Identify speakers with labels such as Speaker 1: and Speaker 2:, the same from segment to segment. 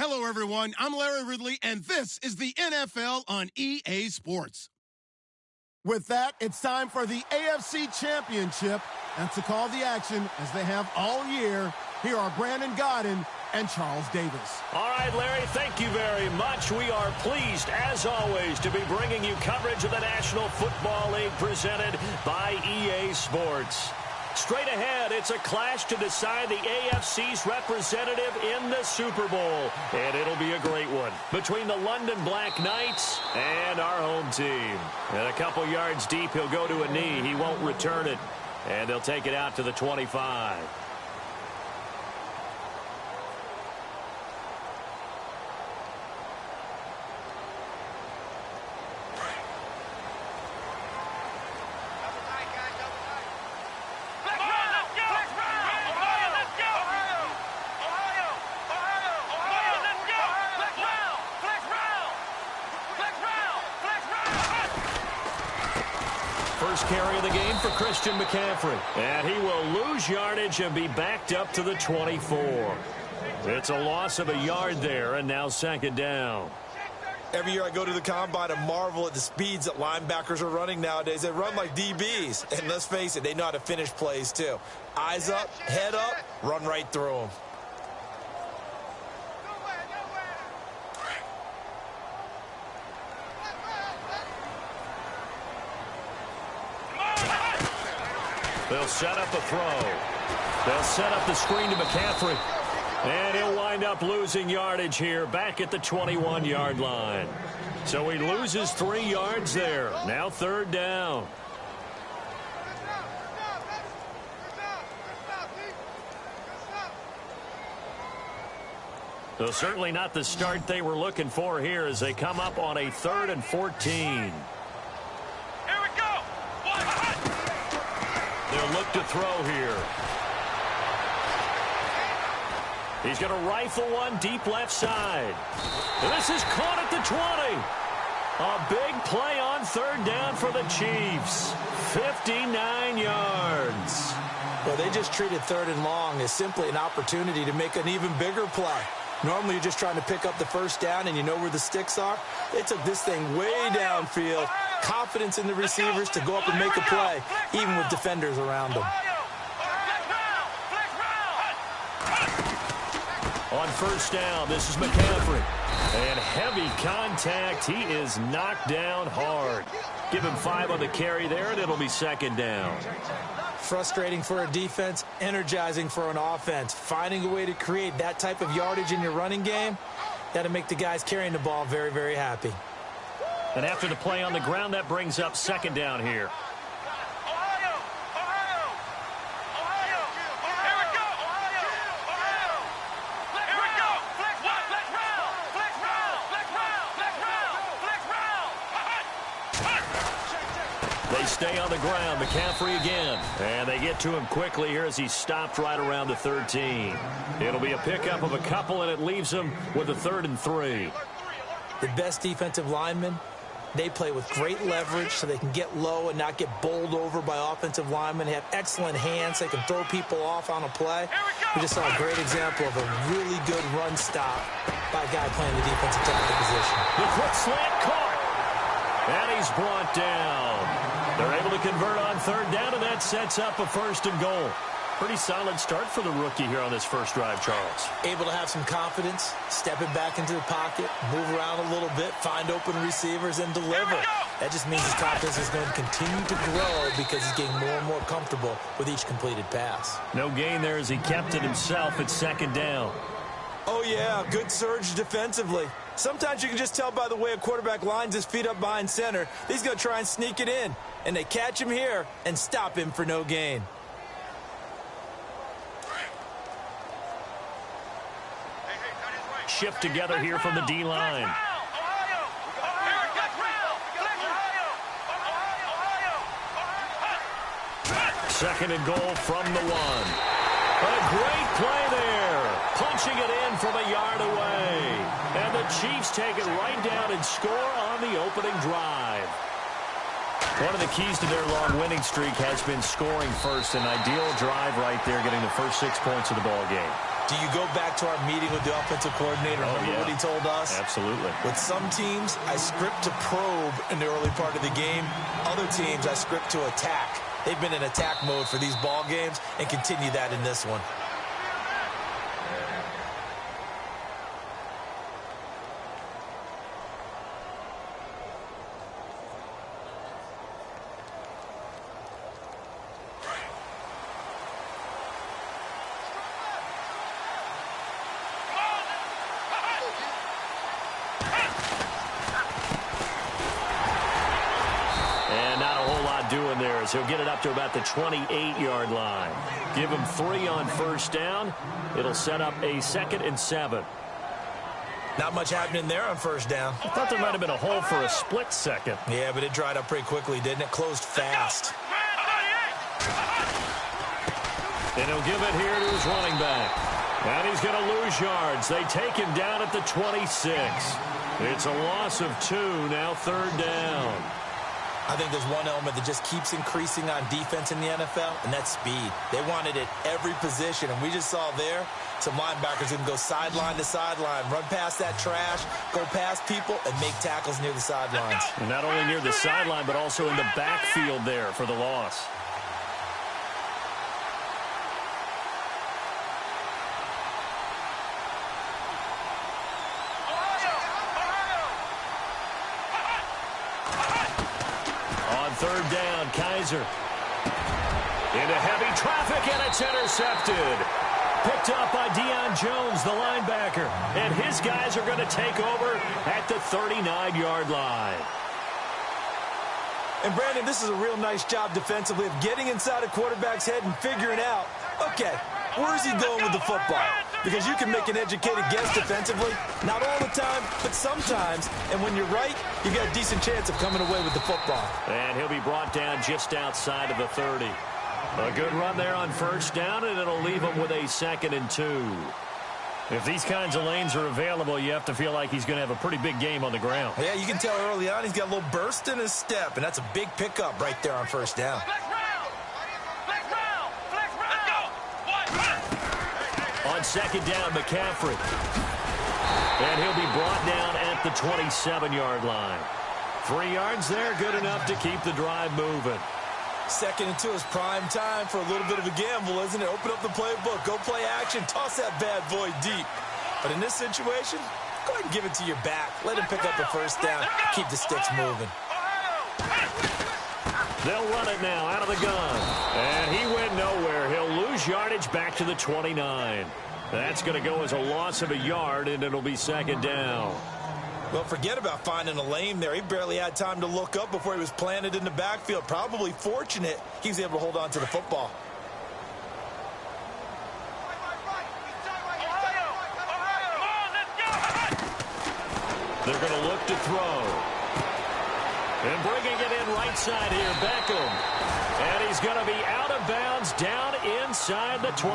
Speaker 1: Hello, everyone. I'm Larry Ridley, and this is the NFL on EA Sports. With that, it's time for the AFC Championship. And to call the action, as they have all year, here are Brandon Gaudin and Charles Davis.
Speaker 2: All right, Larry, thank you very much. We are pleased, as always, to be bringing you coverage of the National Football League presented by EA Sports. Straight ahead, it's a clash to decide the AFC's representative in the Super Bowl. And it'll be a great one between the London Black Knights and our home team. And a couple yards deep, he'll go to a knee. He won't return it. And they'll take it out to the 25. Carry of the game for Christian McCaffrey. And he will lose yardage and be backed up to the 24. It's a loss of a yard there, and now second down.
Speaker 3: Every year I go to the combine and marvel at the speeds that linebackers are running nowadays. They run like DBs. And let's face it, they know how to finish plays too. Eyes up, head up, run right through them.
Speaker 2: They'll set up a throw. They'll set up the screen to McCaffrey. And he'll wind up losing yardage here back at the 21-yard line. So he loses 3 yards there. Now third down. So certainly not the start they were looking for here as they come up on a 3rd and 14. They'll look to throw here. He's going to rifle one deep left side. And this is caught at the 20. A big play on third down for the Chiefs. 59 yards.
Speaker 3: Well, they just treated 3rd and long as simply an opportunity to make an even bigger play. Normally, you're just trying to pick up the first down and you know where the sticks are. They took this thing way downfield. Confidence in the receivers to go up and make a play, even with defenders around them.
Speaker 2: On first down, this is McCaffrey. And heavy contact. He is knocked down hard. Give him 5 on the carry there, and it'll be second down.
Speaker 3: Frustrating for a defense, energizing for an offense. Finding a way to create that type of yardage in your running game, that'll make the guys carrying the ball very, very happy.
Speaker 2: And after the play on the ground, that brings up second down here. They stay on the ground. McCaffrey again. And they get to him quickly here as he stopped right around the 13. It'll be a pickup of a couple, and it leaves him with a 3rd and 3.
Speaker 3: The best defensive linemen, they play with great leverage so they can get low and not get bowled over by offensive linemen. They have excellent hands. They can throw people off on a play. We just saw a great example of a really good run stop by a guy playing the defensive tackle position.
Speaker 2: The quick slant caught. And he's brought down. They're able to convert on third down, and that sets up a 1st and goal. Pretty solid start for the rookie here on this first drive, Charles.
Speaker 3: Able to have some confidence, stepping back into the pocket, move around a little bit, find open receivers, and deliver. That just means his confidence is going to continue to grow because he's getting more and more comfortable with each completed pass.
Speaker 2: No gain there as he kept it himself at second down.
Speaker 3: Oh, yeah, good surge defensively. Sometimes you can just tell by the way a quarterback lines his feet up behind center. He's going to try and sneak it in. And they catch him here and stop him for no gain.
Speaker 2: Shift together here from the D-line. Second and goal from the 1. A great play there. Punching it in from a yard away. And the Chiefs take it right down and score on the opening drive. One of the keys to their long winning streak has been scoring first. An ideal drive right there, getting the first 6 points of the ball game.
Speaker 3: Do you go back to our meeting with the offensive coordinator? Remember what he told us?
Speaker 2: Absolutely.
Speaker 3: With some teams, I script to probe in the early part of the game. Other teams, I script to attack. They've been in attack mode for these ball games and continue that in this one.
Speaker 2: Doing there is he'll get it up to about the 28-yard line. Give him 3 on first down. It'll set up a 2nd and 7.
Speaker 3: Not much happening there on first down.
Speaker 2: I thought there might have been a hole for a split second.
Speaker 3: Yeah, but it dried up pretty quickly, didn't it? Closed fast.
Speaker 2: And he'll give it here to his running back. And he's going to lose yards. They take him down at the 26. It's a loss of 2, now 3rd down.
Speaker 3: I think there's one element that just keeps increasing on defense in the NFL, and that's speed. They want it at every position, and we just saw there some linebackers who can go sideline to sideline, run past that trash, go past people, and make tackles near the sidelines.
Speaker 2: And not only near the sideline, but also in the backfield there for the loss. Third down, Kaiser. Into heavy traffic, and it's intercepted. Picked up by Deion Jones, the linebacker. And his guys are going to take over at the 39-yard line.
Speaker 3: And, Brandon, this is a real nice job defensively of getting inside a quarterback's head and figuring out, okay, where is he going with the football? Because you can make an educated guess defensively. Not all the time, but sometimes. And when you're right, you got a decent chance of coming away with the football.
Speaker 2: And he'll be brought down just outside of the 30. A good run there on first down, and it'll leave him with a 2nd and 2. If these kinds of lanes are available, you have to feel like he's going to have a pretty big game on the ground.
Speaker 3: Yeah, you can tell early on he's got a little burst in his step, and that's a big pickup right there on first down.
Speaker 2: On 2nd down, McCaffrey. And he'll be brought down at the 27-yard line. 3 yards there, good enough to keep the drive moving.
Speaker 3: 2nd and 2 is prime time for a little bit of a gamble, isn't it? Open up the playbook, go play action, toss that bad boy deep. But in this situation, go ahead and give it to your back. Let him pick up a first down, keep the sticks moving.
Speaker 2: They'll run it now out of the gun. And he went nowhere. He'll lose yardage back to the 29. That's going to go as a loss of a yard, and it'll be 2nd down.
Speaker 3: Well, forget about finding a lane there. He barely had time to look up before he was planted in the backfield. Probably fortunate he was able to hold on to the football.
Speaker 2: They're going to look to throw. And bringing it in right side here, Beckham. And he's going to be out of bounds down inside the 20.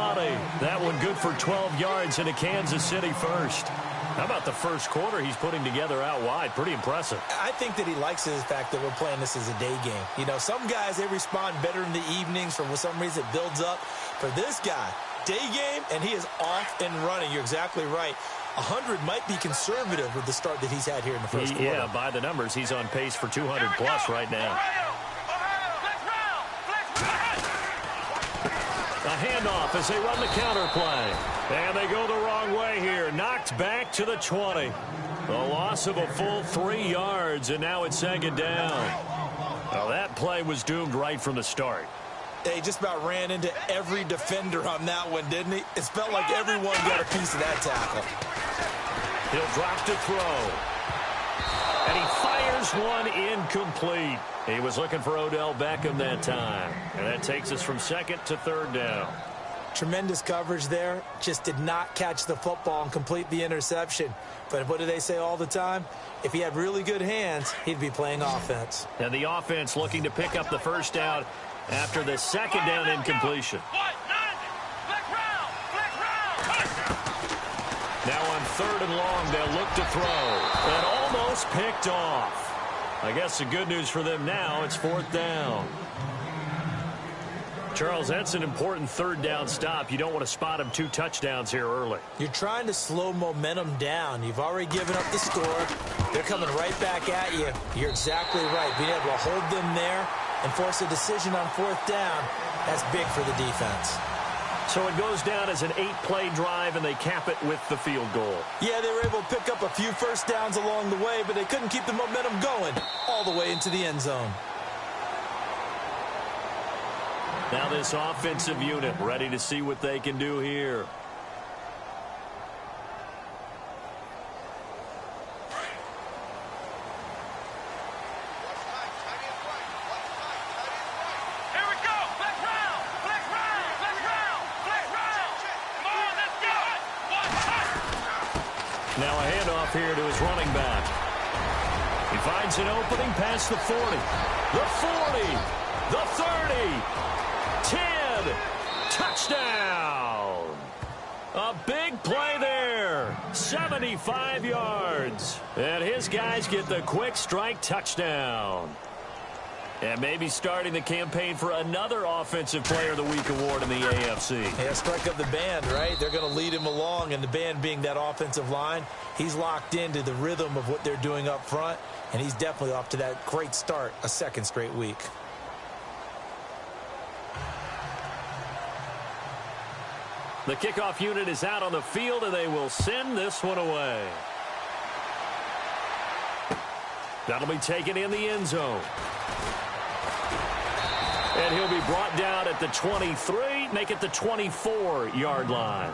Speaker 2: That one good for 12 yards into Kansas City first. How about the first quarter he's putting together out wide? Pretty impressive.
Speaker 3: I think that he likes the fact that we're playing this as a day game. You know, some guys, they respond better in the evenings. For some reason, it builds up. For this guy, day game, and he is off and running. You're exactly right. 100 might be conservative with the start that he's had here in the first quarter.
Speaker 2: Yeah, by the numbers, he's on pace for 200-plus right now. A handoff as they run the counter play. And they go the wrong way here. Knocked back to the 20. A loss of a full 3 yards, and now it's 2nd down. Well, that play was doomed right from the start.
Speaker 3: He just about ran into every defender on that one, didn't he? It felt like everyone got a piece of that tackle.
Speaker 2: He'll drop to throw. And he fires one incomplete. He was looking for Odell Beckham that time. And that takes us from 2nd to 3rd down.
Speaker 3: Tremendous coverage there. Just did not catch the football and complete the interception. But what do they say all the time? If he had really good hands, he'd be playing offense.
Speaker 2: And the offense looking to pick up the first down after the 2nd down incompletion. Now on 3rd and long, they'll look to throw. And almost picked off. I guess the good news for them now, it's 4th down. Charles, that's an important third down stop. You don't want to spot him 2 touchdowns here early.
Speaker 3: You're trying to slow momentum down. You've already given up the score. They're coming right back at you. You're exactly right. Being able to hold them there and force a decision on 4th down, that's big for the defense.
Speaker 2: So it goes down as an 8-play drive, and they cap it with the field goal.
Speaker 3: Yeah, they were able to pick up a few first downs along the way, but they couldn't keep the momentum going all the way into the end zone.
Speaker 2: Now this offensive unit ready to see what they can do here. Now a handoff here to his running back. He finds an opening past the 40, the 40, the 30, 10, touchdown. A big play there, 75 yards. And his guys get the quick strike touchdown. And maybe starting the campaign for another Offensive Player of the Week award in the AFC.
Speaker 3: Yeah, strike up the band, right? They're going to lead him along, and the band being that offensive line, he's locked into the rhythm of what they're doing up front, and he's definitely off to that great start, a 2nd straight week.
Speaker 2: The kickoff unit is out on the field, and they will send this one away. That'll be taken in the end zone. And he'll be brought down at the 23, make it the 24-yard line.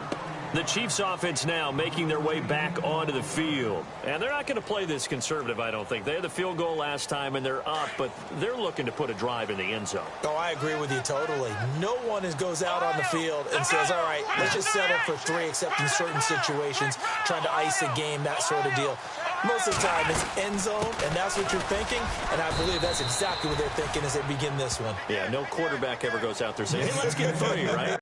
Speaker 2: The Chiefs offense now making their way back onto the field. And they're not going to play this conservative, I don't think. They had the field goal last time, and they're up, but they're looking to put a drive in the end zone.
Speaker 3: Oh, I agree with you totally. No one goes out on the field and says, all right, let's just settle for 3, except in certain situations, trying to ice a game, that sort of deal. Most of the time, it's end zone, and that's what you're thinking, and I believe that's exactly what they're thinking as they begin this one.
Speaker 2: Yeah, no quarterback ever goes out there saying, hey, let's get 3, right?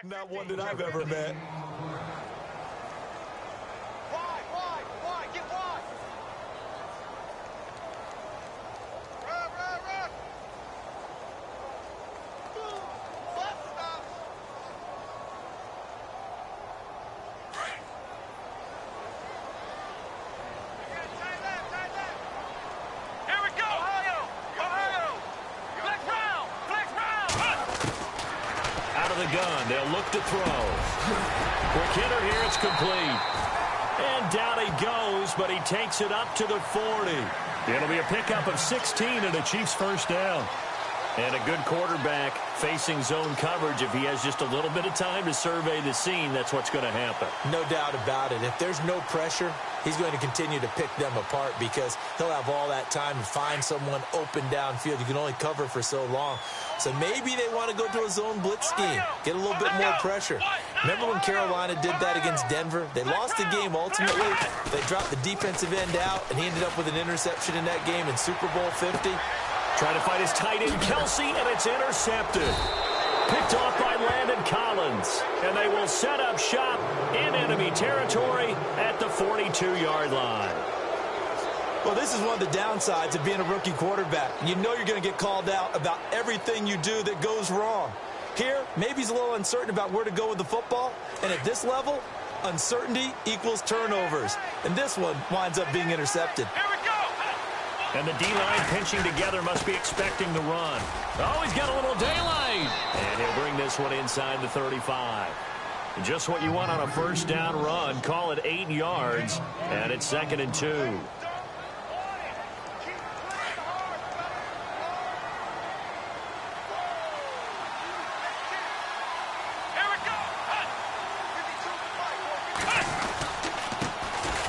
Speaker 3: Not one that I've ever met.
Speaker 4: Wide, get wide. Run. Left stop. Tight left. Here we go. Ohio. Flex round.
Speaker 2: Out of the gun, they'll look to throw. Quick hitter here, it's complete. And down he goes, but he takes it up to the 40. It'll be a pickup of 16 and a Chiefs first down. And a good quarterback facing zone coverage. If he has just a little bit of time to survey the scene, that's what's going to happen.
Speaker 3: No doubt about it. If there's no pressure, he's going to continue to pick them apart because he'll have all that time to find someone open downfield. You can only cover for so long. So maybe they want to go to a zone blitz scheme, get a little bit more pressure. Remember when Carolina did that against Denver? They lost the game ultimately. They dropped the defensive end out, and he ended up with an interception in that game in Super Bowl 50.
Speaker 2: Trying to find his tight end, Kelsey, and it's intercepted. Picked off by Landon Collins. And they will set up shop in enemy territory at the 42-yard line.
Speaker 3: Well, this is one of the downsides of being a rookie quarterback. You know you're going to get called out about everything you do that goes wrong. Here, maybe he's a little uncertain about where to go with the football. And at this level, uncertainty equals turnovers. And this one winds up being intercepted.
Speaker 2: And the D-line pinching together, must be expecting the run. Oh, he's got a little daylight. And he'll bring this one inside the 35. Just what you want on a first down run. Call it 8 yards. And it's 2nd and 2.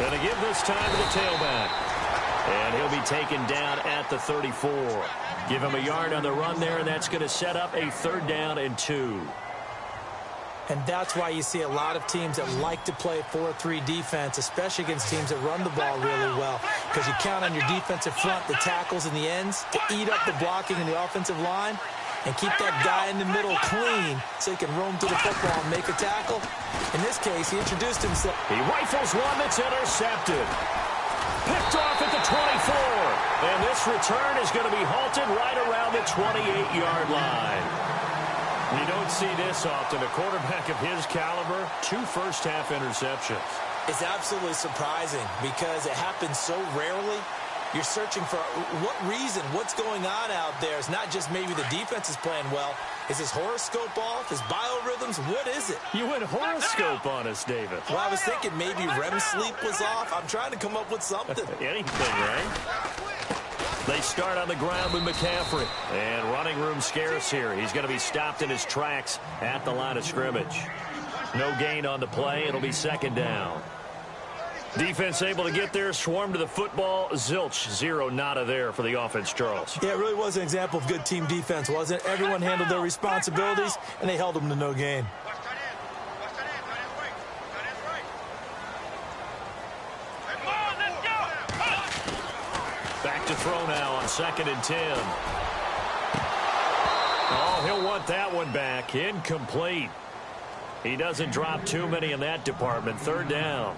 Speaker 2: And they give this time to the tailback. And he'll be taken down at the 34. Give him a yard on the run there, and that's going to set up a 3rd down and 2.
Speaker 3: And that's why you see a lot of teams that like to play 4-3 defense, especially against teams that run the ball really well, because you count on your defensive front, the tackles and the ends, to eat up the blocking in the offensive line and keep that guy in the middle clean so he can roam through the football and make a tackle. In this case, he introduced himself.
Speaker 2: He rifles one that's intercepted. Picked off at the 24. And this return is going to be halted right around the 28-yard line. You don't see this often. A quarterback of his caliber, 2 first-half interceptions.
Speaker 3: It's absolutely surprising because it happens so rarely. You're searching for what reason, what's going on out there. It's not just maybe the defense is playing well. Is his horoscope off? His biorhythms? What is it?
Speaker 2: You went horoscope on us, David.
Speaker 3: Well, I was thinking maybe REM sleep was off. I'm trying to come up with something.
Speaker 2: Anything, right? They start on the ground with McCaffrey. And running room scarce here. He's going to be stopped in his tracks at the line of scrimmage. No gain on the play. It'll be second down. Defense able to get there, swarm to the football. Zilch, 0 nada there for the offense, Charles.
Speaker 3: Yeah, it really was an example of good team defense, wasn't it? Everyone handled their responsibilities, and they held them to no gain.
Speaker 2: Back to throw now on 2nd and 10. Oh, he'll want that one back. Incomplete. He doesn't drop too many in that department. 3rd down.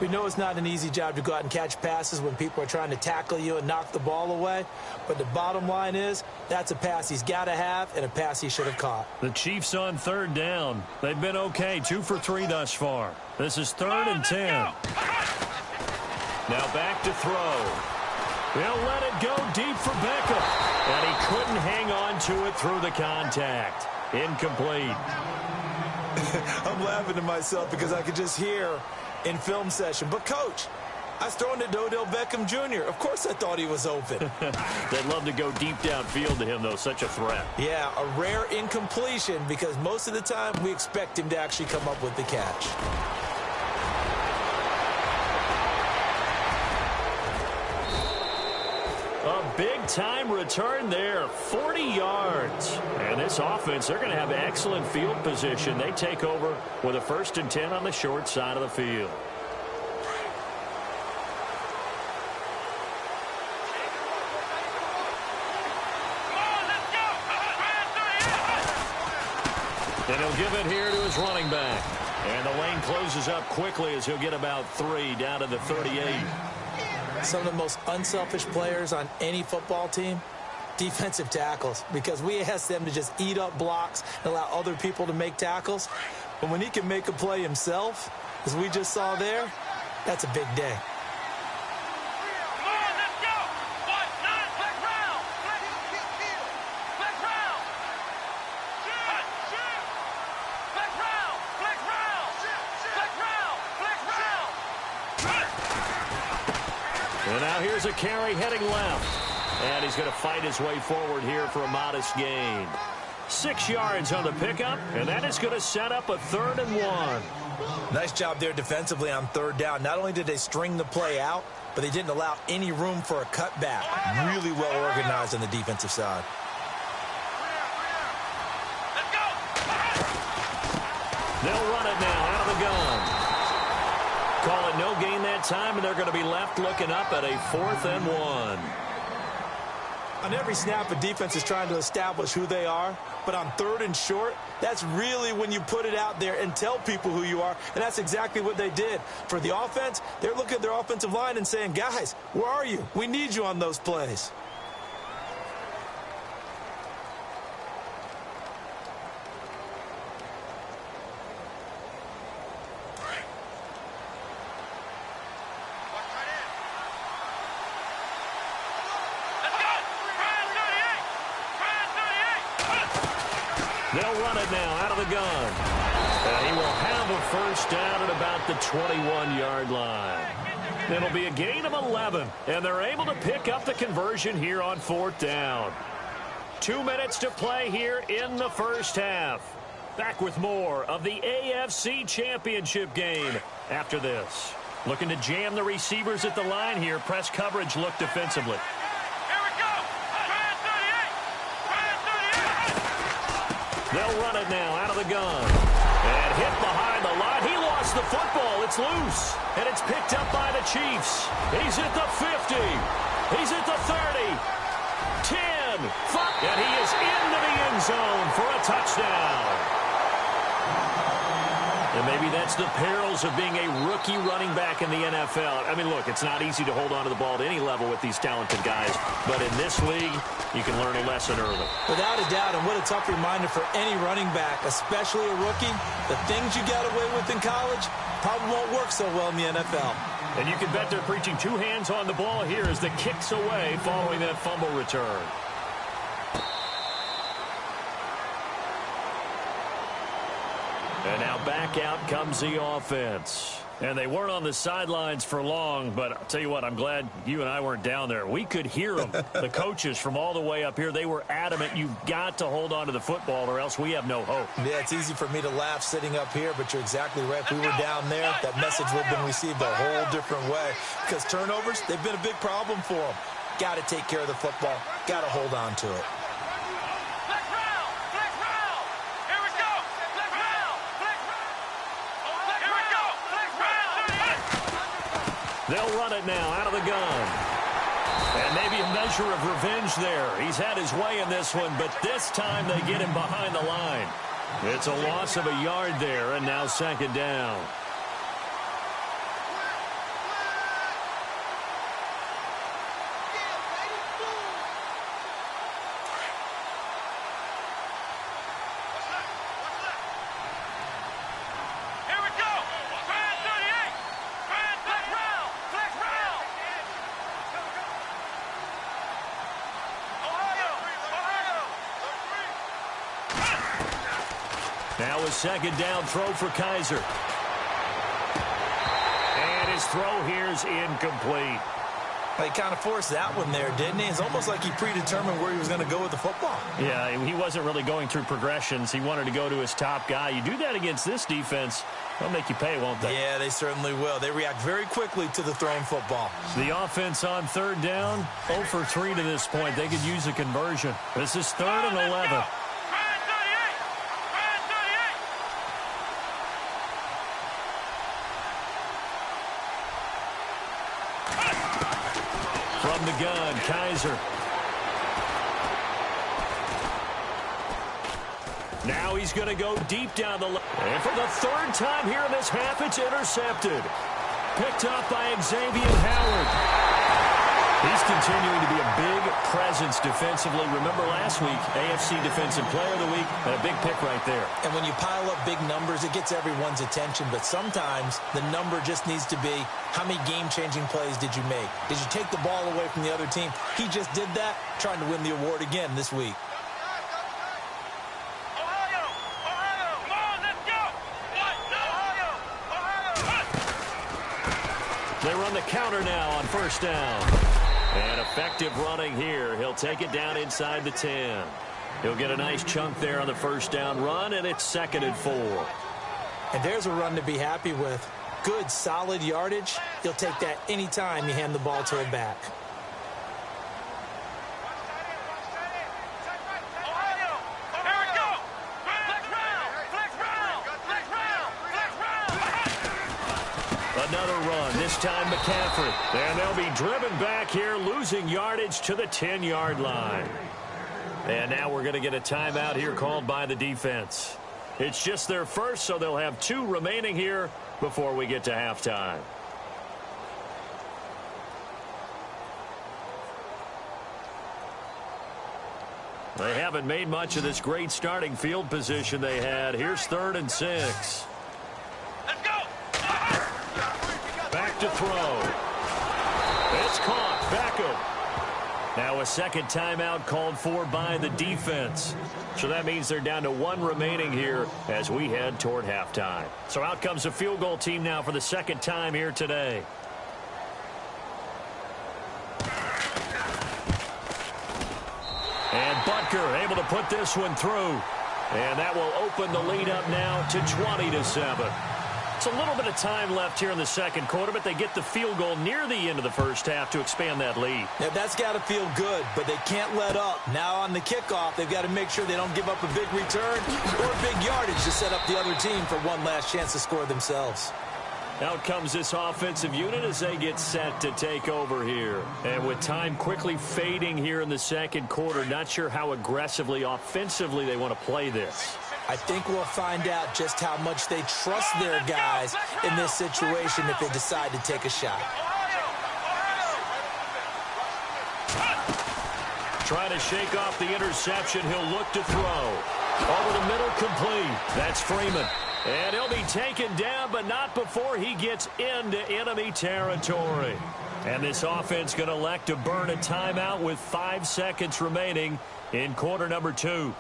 Speaker 3: We know it's not an easy job to go out and catch passes when people are trying to tackle you and knock the ball away. But the bottom line is, that's a pass he's got to have and a pass he should have caught.
Speaker 2: The Chiefs on 3rd down. They've been okay, 2 for 3 thus far. This is 3rd and 10. Now back to throw. They'll let it go deep for Beckham. And he couldn't hang on to it through the contact. Incomplete.
Speaker 3: I'm laughing to myself because I could just hear in film session. But, Coach, I was throwing to Odell Beckham Jr. Of course I thought he was open.
Speaker 2: They'd love to go deep downfield to him, though. Such a threat.
Speaker 3: Yeah, a rare incompletion because most of the time we expect him to actually come up with the catch.
Speaker 2: A big-time return there, 40 yards. And this offense, they're going to have excellent field position. They take over with a 1st and 10 on the short side of the field. And he'll give it here to his running back. And the lane closes up quickly as he'll get about 3 down to the 38.
Speaker 3: Some of the most unselfish players on any football team, defensive tackles, because we ask them to just eat up blocks and allow other people to make tackles. But when he can make a play himself, as we just saw there, that's a big day.
Speaker 2: And now here's a carry heading left. And he's going to fight his way forward here for a modest gain. 6 yards on the pickup, and that is going to set up a 3rd and 1.
Speaker 3: Nice job there defensively on 3rd down. Not only did they string the play out, but they didn't allow any room for a cutback. Really well organized on the defensive side.
Speaker 2: They'll run it now out of the gun. Call it no gain that time, and they're going to be left looking up at a 4th and 1.
Speaker 3: On every snap, a defense is trying to establish who they are. But on 3rd and short, that's really when you put it out there and tell people who you are. And that's exactly what they did. For the offense, they're looking at their offensive line and saying, guys, where are you? We need you on those plays.
Speaker 2: They'll run it now out of the gun. And he will have a 1st down at about the 21-yard line. It'll be a gain of 11, and they're able to pick up the conversion here on 4th down. 2 minutes to play here in the 1st half. Back with more of the AFC Championship game after this. Looking to jam the receivers at the line here. Press coverage look defensively. They'll run it now out of the gun. And hit behind the line. He lost the football. It's loose. And it's picked up by the Chiefs. He's at the 50. He's at the 30. 10. 5. And he is into the end zone for a touchdown. And maybe that's the perils of being a rookie running back in the NFL. I mean, look, it's not easy to hold on to the ball at any level with these talented guys. But in this league, you can learn a lesson early.
Speaker 3: Without a doubt, and what a tough reminder for any running back, especially a rookie. The things you got away with in college probably won't work so well in the NFL.
Speaker 2: And you can bet they're preaching two hands on the ball here as the kick's away following that fumble return. And now back out comes the offense. And they weren't on the sidelines for long, but I'll tell you what, I'm glad you and I weren't down there. We could hear them, the coaches from all the way up here. They were adamant, you've got to hold on to the football or else we have no hope.
Speaker 3: Yeah, it's easy for me to laugh sitting up here, but you're exactly right. If we were down there, that message would have been received a whole different way. Because turnovers, they've been a big problem for them. Got to take care of the football. Got to hold on to it.
Speaker 2: They'll run it now out of the gun. And maybe a measure of revenge there. He's had his way in this one, but this time they get him behind the line. It's a loss of a yard there, and now second down. Now a second down throw for Kaiser. And his throw here is incomplete.
Speaker 3: He kind of forced that one there, didn't he? It's almost like he predetermined where he was going to go with the football.
Speaker 2: Yeah, he wasn't really going through progressions. He wanted to go to his top guy. You do that against this defense, they'll make you pay, won't they?
Speaker 3: Yeah, they certainly will. They react very quickly to the thrown football.
Speaker 2: The offense on third down, 0 for 3 to this point. They could use a conversion. This is 3rd and 11. From the gun, Kaiser. Now he's going to go deep down the lane. And for the 3rd time here in this half, it's intercepted. Picked up by Xavier Howard. He's continuing to be a big presence defensively. Remember last week, AFC Defensive Player of the Week, and a big pick right there.
Speaker 3: And when you pile up big numbers, it gets everyone's attention. But sometimes the number just needs to be, how many game-changing plays did you make? Did you take the ball away from the other team? He just did that, trying to win the award again this week.
Speaker 2: They run the counter now on first down. And effective running here. He'll take it down inside the 10. He'll get a nice chunk there on the first down run, and it's 2nd and 4.
Speaker 3: And there's a run to be happy with. Good, solid yardage. He'll take that anytime you hand the ball to a back.
Speaker 2: Another run, this time McCaffrey. And they'll be driven back here, losing yardage to the 10-yard line. And now we're going to get a timeout here called by the defense. It's just their first, so they'll have 2 remaining here before we get to halftime. They haven't made much of this great starting field position they had. Here's 3rd and 6. Back to throw. It's caught. Beckham. Now a second timeout called for by the defense. So that means they're down to 1 remaining here as we head toward halftime. So out comes the field goal team now for the 2nd time here today. And Butker able to put this one through. And that will open the lead up now to 20-7. It's a little bit of time left here in the second quarter, but they get the field goal near the end of the first half to expand that lead.
Speaker 3: Yeah, that's got to feel good, but they can't let up. Now on the kickoff, they've got to make sure they don't give up a big return or big yardage to set up the other team for one last chance to score themselves.
Speaker 2: Out comes this offensive unit as they get set to take over here. And with time quickly fading here in the second quarter, not sure how aggressively, offensively they want to play this.
Speaker 3: I think we'll find out just how much they trust their guys in this situation if they decide to take a shot.
Speaker 2: Trying to shake off the interception. He'll look to throw. Over the middle, complete. That's Freeman. And he'll be taken down, but not before he gets into enemy territory. And this offense going to elect to burn a timeout with 5 seconds remaining in quarter number 2.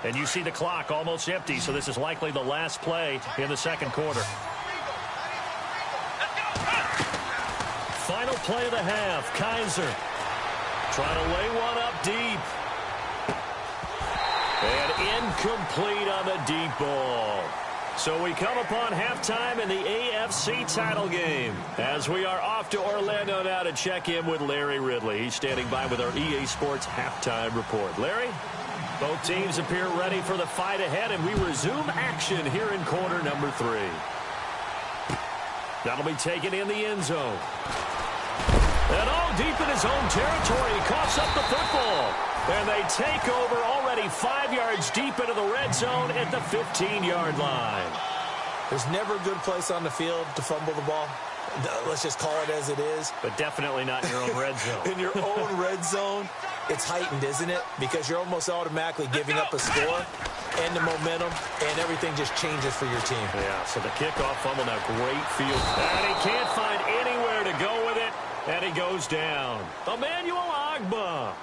Speaker 2: And you see the clock almost empty, so this is likely the last play in the second quarter. Final play of the half. Kaiser trying to lay one up deep. And incomplete on the deep ball. So we come upon halftime in the AFC title game as we are off to Orlando now to check in with Larry Ridley. He's standing by with our EA Sports halftime report. Larry? Both teams appear ready for the fight ahead, and we resume action here in quarter number 3. That'll be taken in the end zone. And all deep in his own territory, he coughs up the football. And they take over already 5 yards deep into the red zone at the 15-yard line.
Speaker 3: There's never a good place on the field to fumble the ball. Let's just call it as it is.
Speaker 2: But definitely not in your own red zone.
Speaker 3: In your own red zone, it's heightened, isn't it? Because you're almost automatically giving up a score and the momentum, and everything just changes for your team.
Speaker 2: Yeah, so the kickoff fumble now, great field. And he can't find anywhere to go with it, and he goes down. Emmanuel Ogbah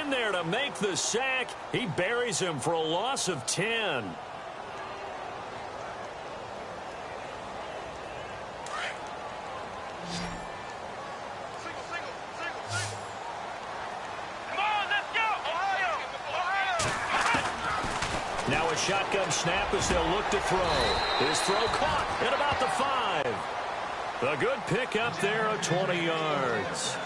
Speaker 2: in there to make the sack. He buries him for a loss of 10. Now a shotgun snap as they'll look to throw. His throw caught at about the 5. A good pickup there of 20 yards.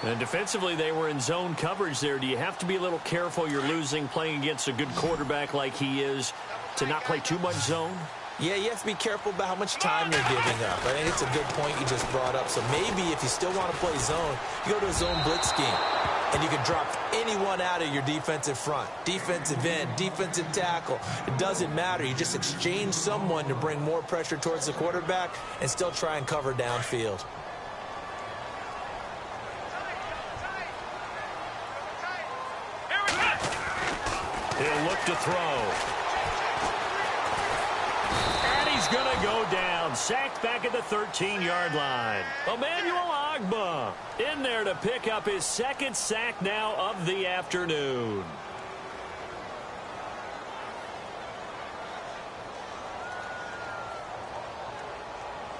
Speaker 2: And defensively, they were in zone coverage there. Do you have to be a little careful? You're losing, playing against a good quarterback like he is, to not play too much zone?
Speaker 3: Yeah, you have to be careful about how much time you're giving up. I think it's a good point you just brought up. So maybe if you still want to play zone, you go to a zone blitz scheme. And you can drop anyone out of your defensive front. Defensive end, defensive tackle. It doesn't matter. You just exchange someone to bring more pressure towards the quarterback and still try and cover downfield.
Speaker 2: He'll look to throw. And he's going to go down. Sacked back at the 13-yard line. Emmanuel Ogbah in there to pick up his second sack now of the afternoon.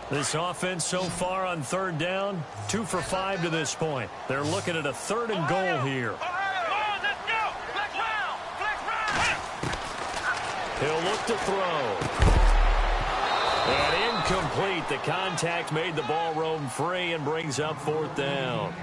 Speaker 2: This offense so far on third down, 2 for 5 to this point. They're looking at a 3rd and goal here. He'll look to throw. And incomplete. The contact made the ball roam free and brings up 4th down.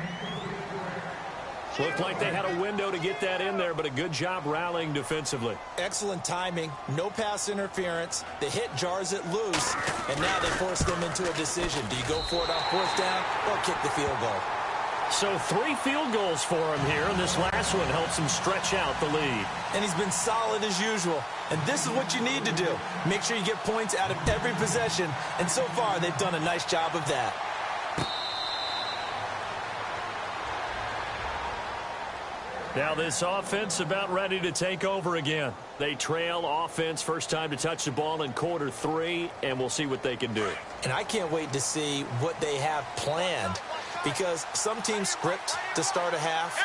Speaker 2: Looked like they had a window to get that in there, but a good job rallying defensively.
Speaker 3: Excellent timing. No pass interference. The hit jars it loose, and now they force them into a decision. Do you go for it on 4th down or kick the field goal?
Speaker 2: So 3 field goals for him here, and this last one helps him stretch out the lead.
Speaker 3: And he's been solid as usual. And this is what you need to do. Make sure you get points out of every possession. And so far, they've done a nice job of that.
Speaker 2: Now this offense about ready to take over again. They trail offense first time to touch the ball in quarter 3, and we'll see what they can do.
Speaker 3: And I can't wait to see what they have planned, because some teams script to start a half.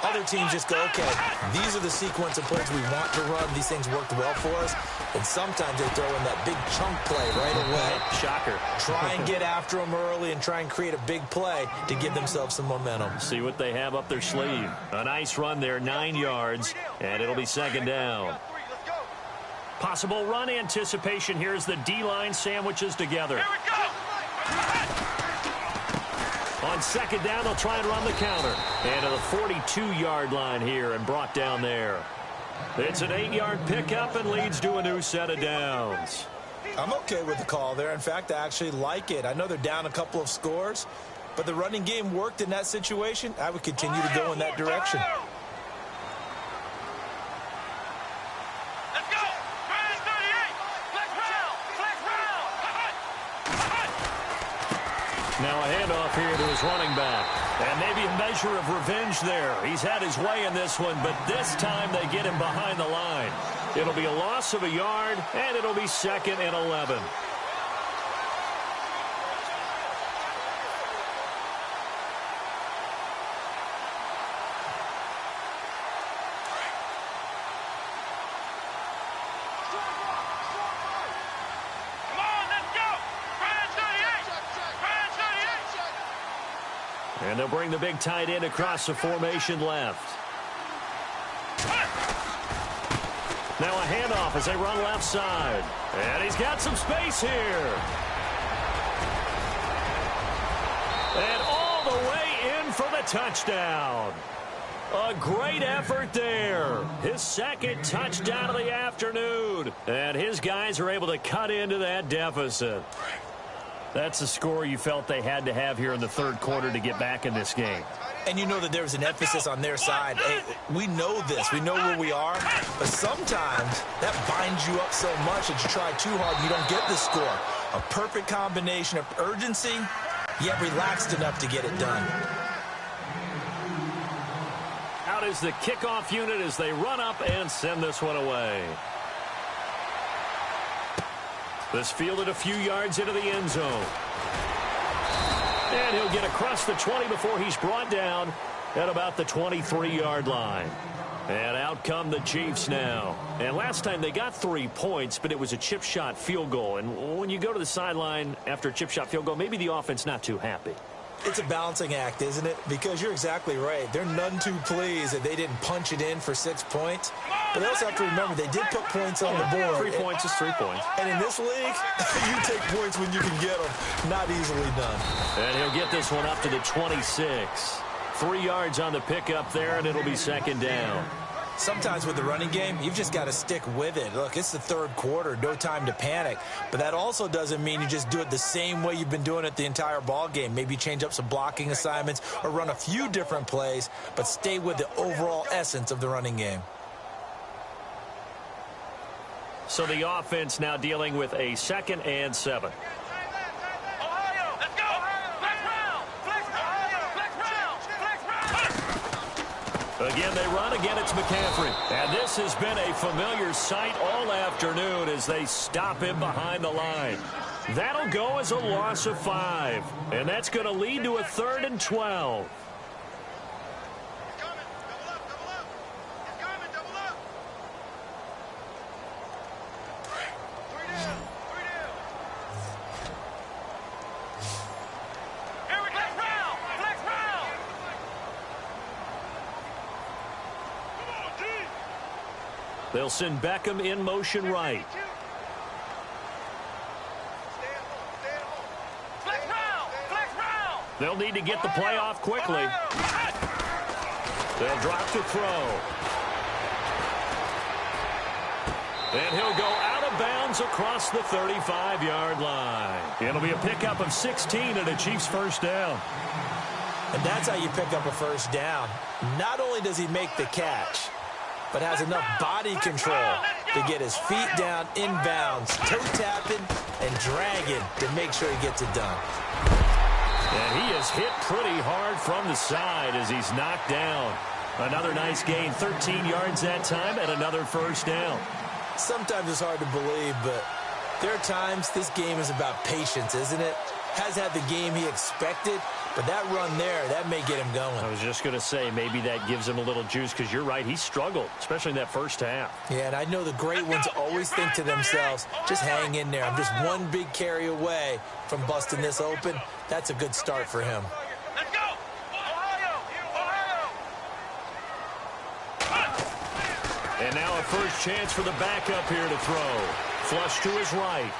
Speaker 3: Other teams just go, okay, these are the sequence of plays we want to run. These things worked well for us. And sometimes they throw in that big chunk play right away.
Speaker 2: Shocker.
Speaker 3: Try and get after them early and try and create a big play to give themselves some momentum.
Speaker 2: See what they have up their sleeve. A nice run there, 9 yards, and it'll be second down. Possible run anticipation. Here's the D-line sandwiches together.
Speaker 4: Here we go!
Speaker 2: On second down, they'll try and run the counter. And to the 42-yard line here and brought down there. It's an 8-yard pickup and leads to a new set of downs.
Speaker 3: I'm okay with the call there. In fact, I actually like it. I know they're down a couple of scores, but the running game worked in that situation. I would continue to go in that direction.
Speaker 4: Let's go! Fans 38! Flex round! Flex round!
Speaker 2: Now a handoff here to his running back. And maybe a measure of revenge there. He's had his way in this one, but this time they get him behind the line. It'll be a loss of a yard, and it'll be second and 11.
Speaker 4: Come on, let's go! Fans 38! Fans 38!
Speaker 2: And they'll bring the big tight end across the formation left. Now a handoff as they run left side. And he's got some space here. And all the way in for the touchdown. A great effort there. His second touchdown of the afternoon. And his guys are able to cut into that deficit. That's the score you felt they had to have here in the third quarter to get back in this game.
Speaker 3: And you know that there was an emphasis on their side. Hey, we know this. We know where we are. But sometimes that binds you up so much that you try too hard and you don't get the score. A perfect combination of urgency, yet relaxed enough to get it done.
Speaker 2: Out is the kickoff unit as they run up and send this one away. This fielded a few yards into the end zone. And he'll get across the 20 before he's brought down at about the 23-yard line. And out come the Chiefs now. And last time they got 3 points, but it was a chip shot field goal. And when you go to the sideline after a chip shot field goal, maybe the offense not too happy.
Speaker 3: It's a balancing act, isn't it? Because you're exactly right. They're none too pleased that they didn't punch it in for 6 points. But they also have to remember they did put points on the board.
Speaker 2: 3 points is 3 points.
Speaker 3: And in this league, you take points when you can get them. Not easily done.
Speaker 2: And he'll get this one up to the 26. 3 yards on the pickup there, and it'll be second down.
Speaker 3: Sometimes with the running game, you've just got to stick with it. Look, it's the third quarter, no time to panic. But that also doesn't mean you just do it the same way you've been doing it the entire ball game. Maybe change up some blocking assignments or run a few different plays, but stay with the overall essence of the running game.
Speaker 2: So the offense now dealing with a 2nd and 7.
Speaker 4: Ohio! Let's go! Flex round! Flex round! Flex round! Flex round!
Speaker 2: Again, they run. Again, it's McCaffrey. And this has been a familiar sight all afternoon as they stop him behind the line. That'll go as a loss of 5. And that's going to lead to a 3rd and 12. They'll send Beckham in motion right. They'll need to get the play off quickly. They'll drop to throw. And he'll go out of bounds across the 35-yard line. It'll be a pickup of 16 and a Chiefs first down.
Speaker 3: And that's how you pick up a first down. Not only does he make the catch, but has enough body control to get his feet down inbounds, toe tapping and dragging to make sure he gets it done.
Speaker 2: And he is hit pretty hard from the side as he's knocked down. Another nice gain, 13 yards that time, and another first down.
Speaker 3: Sometimes it's hard to believe, but there are times this game is about patience, isn't it? Has had the game he expected, But that run there, that may get him going.
Speaker 2: I was just going to say, maybe that gives him a little juice, because you're right, he struggled, especially in that first half.
Speaker 3: Yeah, and I know the great ones always think to themselves, just hang in there. I'm just one big carry away from busting this open. That's a good start for him.
Speaker 4: Let's go! Ohio!
Speaker 2: And now a first chance for the backup here to throw. Flush to his right.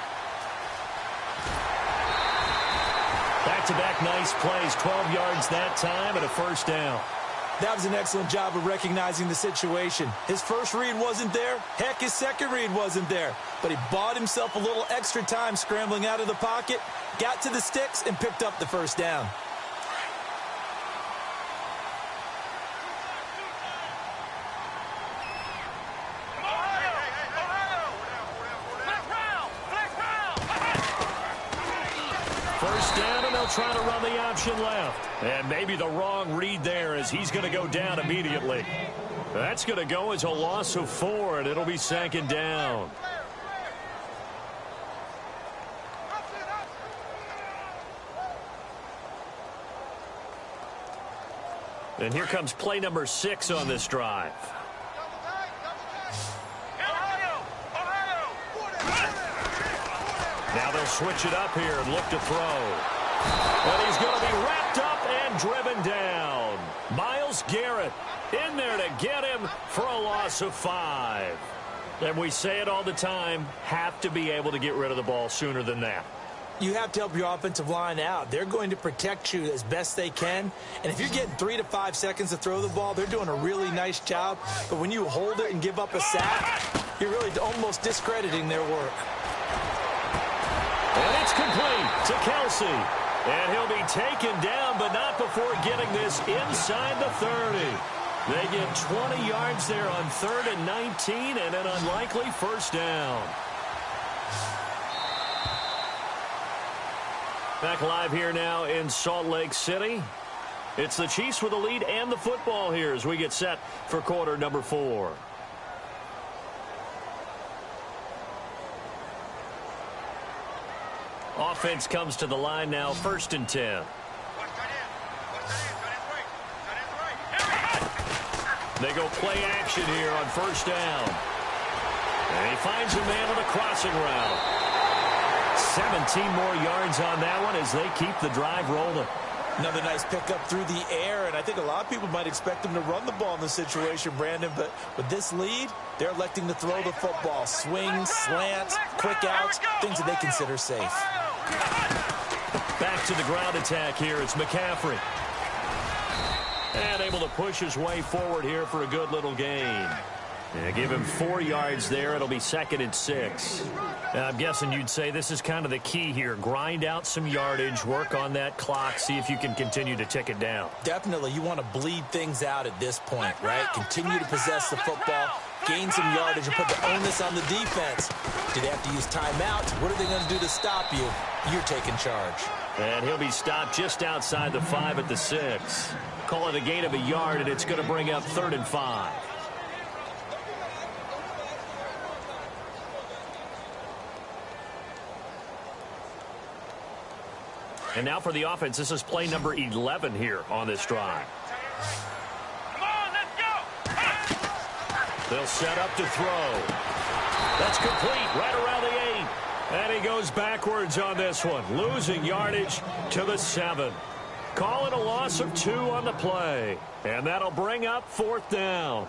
Speaker 2: Back-to-back nice plays, 12 yards that time and a first down.
Speaker 3: That was an excellent job of recognizing the situation. His first read wasn't there. Heck, his second read wasn't there. But he bought himself a little extra time scrambling out of the pocket, got to the sticks, and picked up the first down.
Speaker 2: First down, and they'll try to run the option left. And maybe the wrong read there, as he's going to go down immediately. That's going to go as a loss of 4, and it'll be second down. And here comes play number 6 on this drive. Now they'll switch it up here and look to throw. And he's going to be wrapped up and driven down. Myles Garrett in there to get him for a loss of 5. And we say it all the time, have to be able to get rid of the ball sooner than that.
Speaker 3: You have to help your offensive line out. They're going to protect you as best they can. And if you're getting 3 to 5 seconds to throw the ball, they're doing a really nice job. But when you hold it and give up a sack, you're really almost discrediting their work.
Speaker 2: And it's complete to Kelsey. And he'll be taken down, but not before getting this inside the 30. They get 20 yards there on 3rd and 19 and an unlikely first down. Back live here now in Salt Lake City. It's the Chiefs with the lead and the football here as we get set for quarter number 4. Offense comes to the line now, 1st and 10. They go play action here on 1st down. And he finds a man on a crossing route. 17 more yards on that one as they keep the drive rolling.
Speaker 3: Another nice pickup through the air, and I think a lot of people might expect them to run the ball in this situation, Brandon, but with this lead, they're electing to throw the football. Swings, slants, quick outs, things that they consider safe.
Speaker 2: Back to the ground attack here. It's McCaffrey. And able to push his way forward here for a good little gain. And give him 4 yards there. It'll be 2nd and 6. Now, I'm guessing you'd say this is kind of the key here. Grind out some yardage, work on that clock, see if you can continue to tick it down.
Speaker 3: Definitely. You want to bleed things out at this point, right? Continue to possess the football, gain some yardage, and put the onus on the defense. Do they have to use timeouts? What are they going to do to stop you? You're taking charge.
Speaker 2: And he'll be stopped just outside the 5 at the 6. Call it a gain of a yard, and it's going to bring up 3rd and 5. And now for the offense, this is play number 11 here on this drive.
Speaker 4: Come on, let's go!
Speaker 2: They'll set up to throw. That's complete right around the 8. And he goes backwards on this one, losing yardage to the 7. Call it a loss of 2 on the play. And that'll bring up 4th down.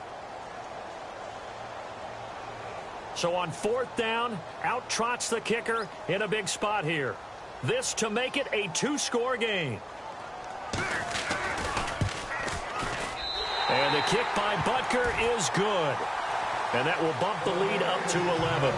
Speaker 2: So on 4th down, out trots the kicker in a big spot here. This to make it a 2-score game. And the kick by Butker is good. And that will bump the lead up to 11.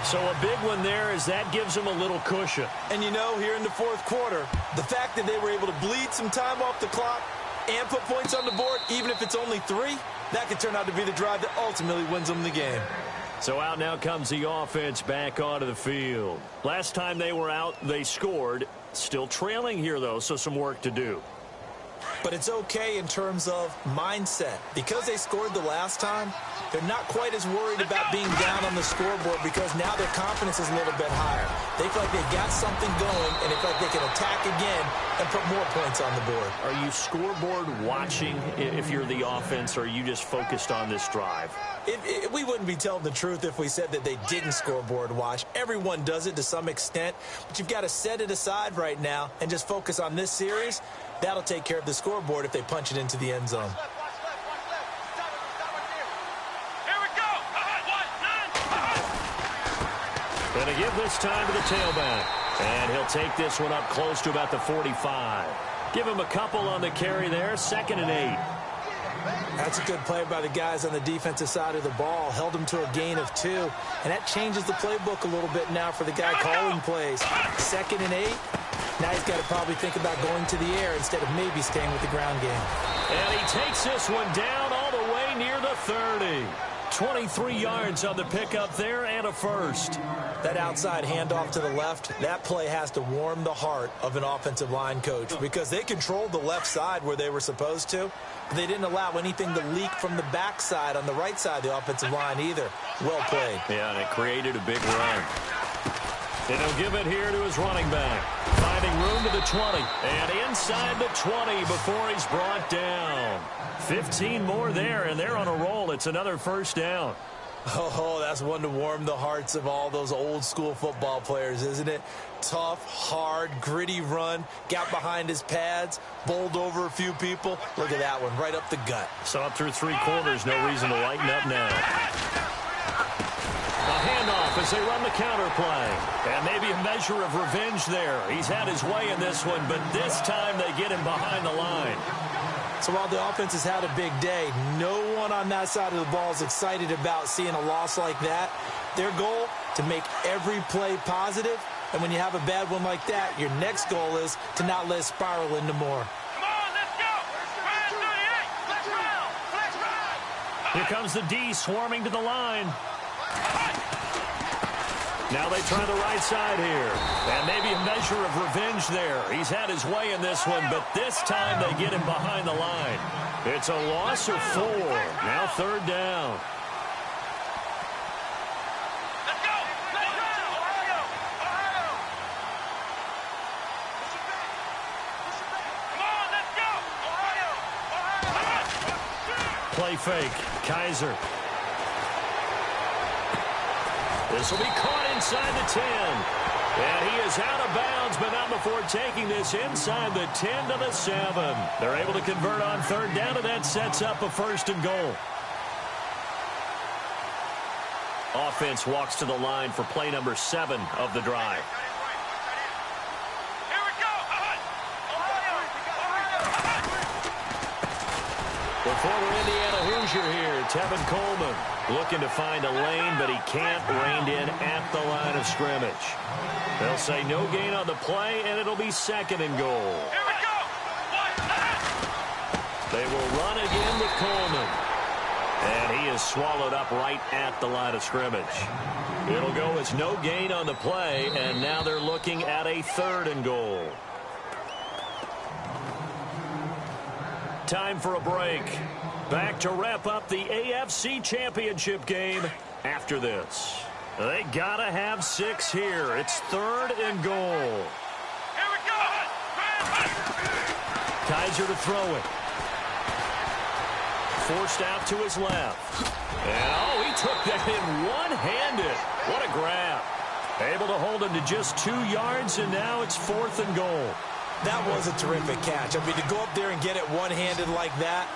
Speaker 2: So a big one there as that gives them a little cushion.
Speaker 3: And you know, here in the 4th quarter, the fact that they were able to bleed some time off the clock and put points on the board, even if it's only 3, that could turn out to be the drive that ultimately wins them the game.
Speaker 2: So out now comes the offense back onto the field. Last time they were out, they scored. Still trailing here, though, so some work to do.
Speaker 3: But it's okay in terms of mindset. Because they scored the last time, they're not quite as worried about being down on the scoreboard because now their confidence is a little bit higher. They feel like they've got something going, and they feel like they can attack again and put more points on the board.
Speaker 2: Are you scoreboard watching if you're the offense, or are you just focused on this drive?
Speaker 3: We wouldn't be telling the truth if we said that they didn't scoreboard watch. Everyone does it to some extent, but you've got to set it aside right now and just focus on this series. That'll take care of the scoreboard if they punch it into the end zone.
Speaker 2: Going to give this time to the tailback. And he'll take this one up close to about the 45. Give him a couple on the carry there. 2nd and 8.
Speaker 3: That's a good play by the guys on the defensive side of the ball. Held them to a gain of 2. And that changes the playbook a little bit now for the guy calling plays. 2nd and 8. Now he's got to probably think about going to the air instead of maybe staying with the ground game.
Speaker 2: And he takes this one down all the way near the 30. 23 yards on the pickup there and a first.
Speaker 3: That outside handoff to the left, that play has to warm the heart of an offensive line coach because they controlled the left side where they were supposed to. But they didn't allow anything to leak from the backside on the right side of the offensive line either. Well played.
Speaker 2: Yeah, and it created a big run. And he'll give it here to his running back. Finding room to the 20. And inside the 20 before he's brought down. 15 more there, and they're on a roll. It's another first down.
Speaker 3: Oh, that's one to warm the hearts of all those old-school football players, isn't it? Tough, hard, gritty run. Got behind his pads, bowled over a few people. Look at that one, right up the gut.
Speaker 2: So up through 3 quarters, no reason to lighten up now. A handoff as they run the counter play. And maybe a measure of revenge there. He's had his way in this one, but this time they get him behind the line.
Speaker 3: So while the offense has had a big day, no one on that side of the ball is excited about seeing a loss like that. Their goal, to make every play positive. And when you have a bad one like that, your next goal is to not let it spiral into more.
Speaker 4: Come on, let's go. Ryan 38. Let's round. Let's ride.
Speaker 2: Here comes the D swarming to the line. Now they try the right side here. And maybe a measure of revenge there. He's had his way in this one, but this time they get him behind the line. It's a loss of 4. Now 3rd down.
Speaker 4: Let's go. Let's round. Ohio. Ohio. Come on, let's go. Ohio. Ohio.
Speaker 2: Play fake. Kaiser. This will be caught inside the 10. And he is out of bounds, but not before taking this inside the 10 to the 7. They're able to convert on 3rd down, and that sets up a 1st and goal. Offense walks to the line for play number 7 of the drive.
Speaker 4: Here we go. Ohio.
Speaker 2: The former Indiana Hoosier here, Tevin Coleman, looking to find a lane, but he can't, reined in at the line of scrimmage. They'll say no gain on the play, and it'll be 2nd and goal.
Speaker 4: Here we go.
Speaker 2: They will run again with Coleman. And he is swallowed up right at the line of scrimmage. It'll go as no gain on the play, and now they're looking at a 3rd and goal. Time for a break. Back to wrap up the AFC Championship game after this. They gotta have 6 here. It's 3rd and goal.
Speaker 4: Here we go.
Speaker 2: Kaiser to throw it. Forced out to his left. And, he took that in one-handed. What a grab. Able to hold him to just 2 yards, and now it's 4th and goal.
Speaker 3: That was a terrific catch. I mean, to go up there and get it one-handed like that,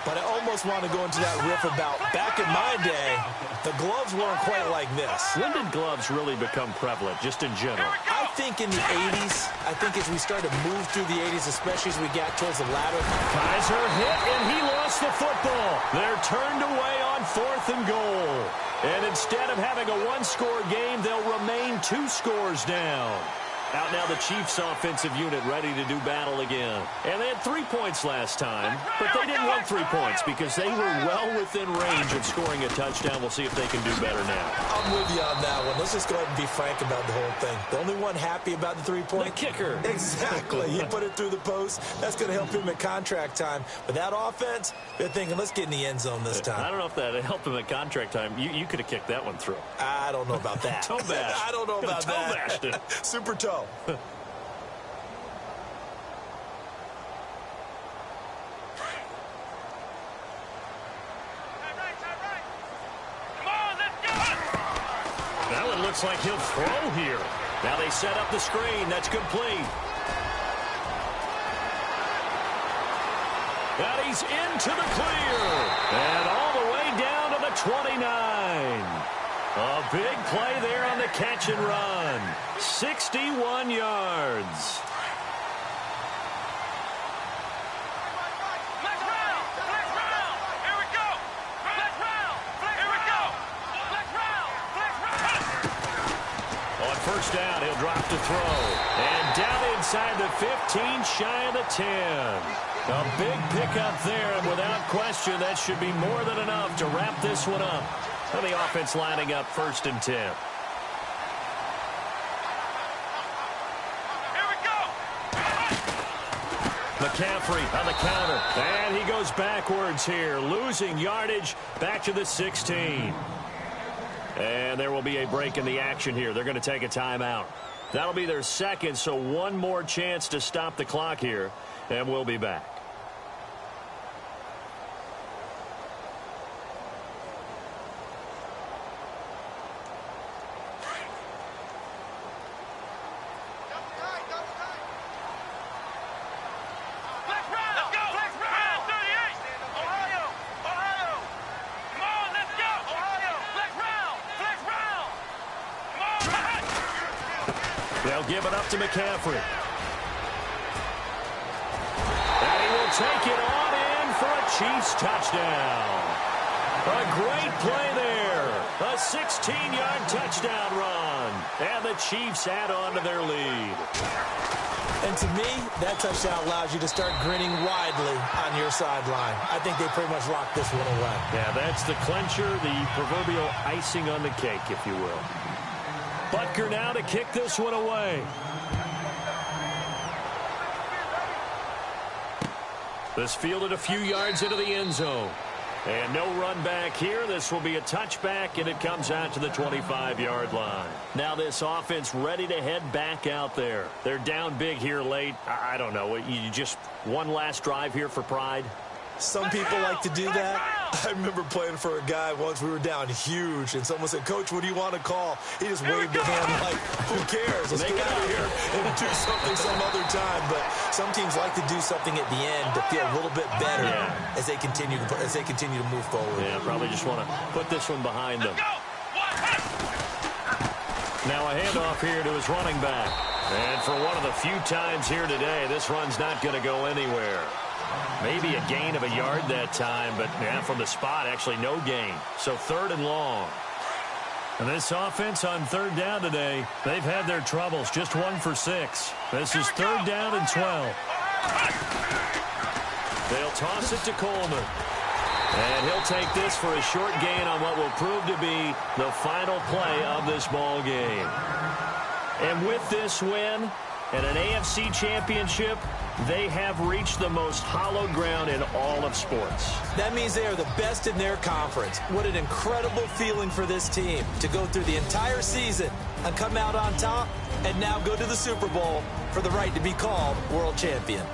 Speaker 3: but I almost want to go into that riff about back in my day, the gloves weren't quite like this.
Speaker 2: When did gloves really become prevalent, just in general?
Speaker 3: I think in the 80s. I think as we started to move through the 80s, especially as we got towards the latter.
Speaker 2: Kaiser hit, and he lost the football. They're turned away on 4th and goal. And instead of having a 1-score game, they'll remain 2 scores down. Out now the Chiefs offensive unit ready to do battle again. And they had 3 points last time, but they didn't want 3 points because they were well within range of scoring a touchdown. We'll see if they can do better now.
Speaker 3: I'm with you on that one. Let's just go ahead and be frank about the whole thing. The only one happy about the 3-point?
Speaker 2: The kicker.
Speaker 3: Exactly. He put it through the post. That's going to help him at contract time. But that offense, they're thinking, let's get in the end zone this time.
Speaker 2: I don't know if that helped him at contract time. You could have kicked that one through.
Speaker 3: I don't know about that.
Speaker 2: Toe bash.
Speaker 3: I don't know about
Speaker 2: toe
Speaker 3: that.
Speaker 2: Bashed it.
Speaker 3: Super toe.
Speaker 2: That one looks like he'll throw here. Now they set up the screen. That's complete. And he's into the clear. And all the way down to the 29. A big play there on the catch and run. 61 yards. First down, he'll drop to throw. And down inside the 15, shy of the 10. A big pickup there, and without question, that should be more than enough to wrap this one up. And the offense lining up 1st and 10.
Speaker 4: Here we go.
Speaker 2: McCaffrey on the counter. And he goes backwards here, losing yardage back to the 16. And there will be a break in the action here. They're going to take a timeout. That'll be their second, so one more chance to stop the clock here, and we'll be back. They'll give it up to McCaffrey. And he will take it on in for a Chiefs touchdown. A great play there. A 16-yard touchdown run. And the Chiefs add on to their lead.
Speaker 3: And to me, that touchdown allows you to start grinning widely on your sideline. I think they pretty much locked this one away.
Speaker 2: Yeah, that's the clincher, the proverbial icing on the cake, if you will. Butker now to kick this one away. This fielded a few yards into the end zone. And no run back here. This will be a touchback, and it comes out to the 25-yard line. Now this offense ready to head back out there. They're down big here late. I don't know. You just one last drive here for pride?
Speaker 3: Some people like to do that. I remember playing for a guy once. We were down huge, and someone said, "Coach, what do you want to call?" He just waved a hand like, "Who cares? Let's get out of here and do something some other time." But some teams like to do something at the end to feel a little bit better as they continue to move forward.
Speaker 2: Yeah, probably just want to put this one behind them. Now a handoff here to his running back. And for one of the few times here today, this run's not going to go anywhere. Maybe a gain of a yard that time, but from the spot, actually no gain. So 3rd and long. And this offense on 3rd down today, they've had their troubles. Just 1 for 6. This is 3rd down and 12. They'll toss it to Coleman. And he'll take this for a short gain on what will prove to be the final play of this ball game. And with this win and an AFC championship, they have reached the most hallowed ground in all of sports.
Speaker 3: That means they are the best in their conference. What an incredible feeling for this team to go through the entire season and come out on top and now go to the Super Bowl for the right to be called world champion.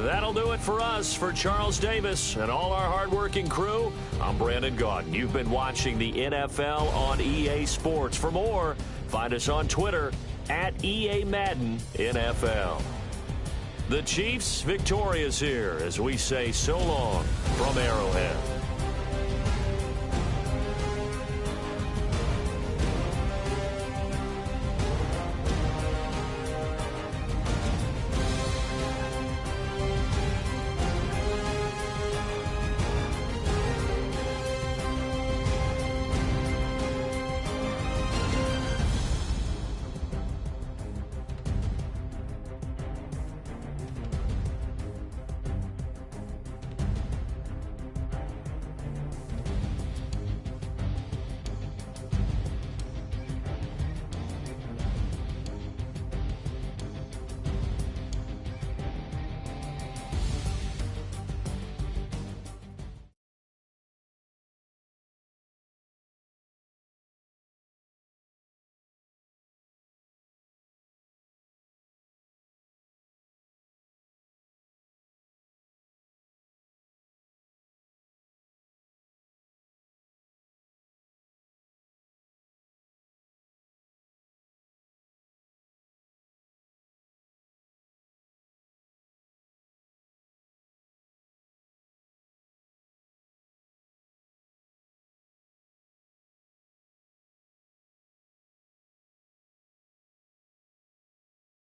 Speaker 2: That'll do it for us. For Charles Davis and all our hardworking crew, I'm Brandon Gaudin. You've been watching the NFL on EA Sports. For more, find us on Twitter at EA Madden NFL. The Chiefs victorious here as we say so long from Arrowhead.